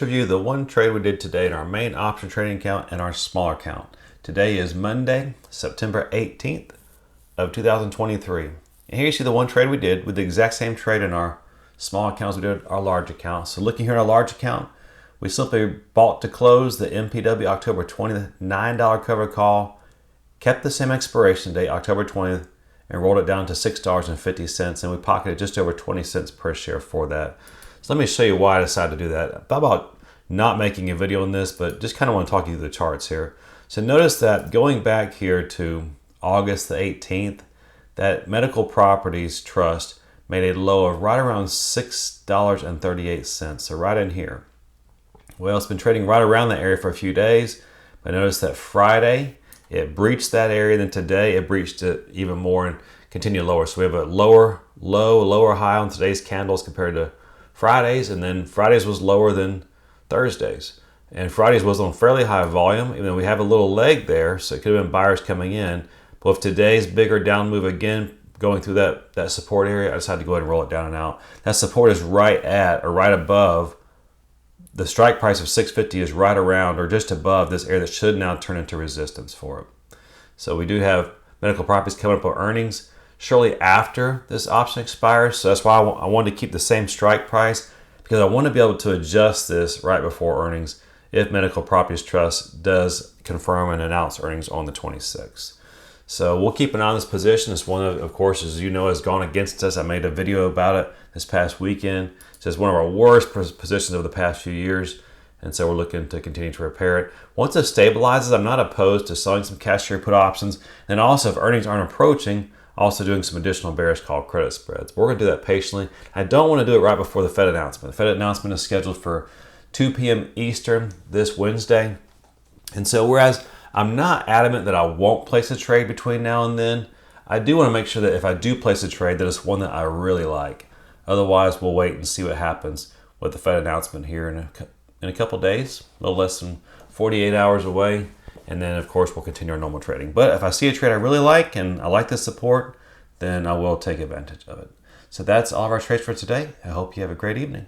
Review the one trade we did today in our main option trading account and our smaller account. Today is Monday, September 18th of 2023. And here you see the one trade we did with the exact same trade in our small accounts we did our large account. So looking here in our large account, we simply bought to close the MPW October 20th $9 cover call, kept the same expiration date, October 20th, and rolled it down to $6.50, and we pocketed just over 20 cents per share for that. So let me show you why I decided to do that. I thought about not making a video on this, but just kind of want to talk you through the charts here. So notice that going back here to August the 18th, that Medical Properties Trust made a low of right around $6.38, so right in here. Well, it's been trading right around that area for a few days, but notice that Friday, it breached that area, then today it breached it even more and continued lower. So we have a lower low, lower high on today's candles compared to Fridays, and then Fridays was lower than Thursdays. And Fridays was on fairly high volume, even though we have a little leg there, so it could have been buyers coming in. But with today's bigger down move again, going through that support area, I decided to go ahead and roll it down and out. That support is right at or right above the strike price of 650 is right around or just above this area that should now turn into resistance for it. So we do have Medical Properties coming up with earnings shortly after this option expires. So that's why I wanted to keep the same strike price, because I want to be able to adjust this right before earnings if Medical Properties Trust does confirm and announce earnings on the 26th. So we'll keep an eye on this position. This one, of course, as you know, has gone against us. I made a video about it this past weekend. It's one of our worst positions over the past few years, and so we're looking to continue to repair it. Once it stabilizes, I'm not opposed to selling some cash carry put options, and also if earnings aren't approaching, also doing some additional bearish call credit spreads. But we're going to do that patiently. I don't want to do it right before the Fed announcement. The Fed announcement is scheduled for 2 p.m. Eastern this Wednesday. And so whereas I'm not adamant that I won't place a trade between now and then, I do want to make sure that if I do place a trade, that it's one that I really like. Otherwise, we'll wait and see what happens with the Fed announcement here in a couple days, a little less than 48 hours away. And then, of course, we'll continue our normal trading. But if I see a trade I really like and I like the support, then I will take advantage of it. So that's all of our trades for today. I hope you have a great evening.